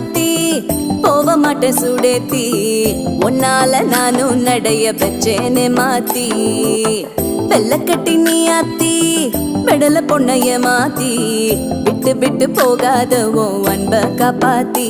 சாத்தி போக மாட்டேன் சுடேத்தி உன்னால நானும் நடைய பெச்சேனே மாத்தி வெள்ளக்கட்டி நீ ஆத்தி பெடல பொண்ணைய மாத்தி விட்டு விட்டு போகாத உன் அன்ப காப்பாத்தி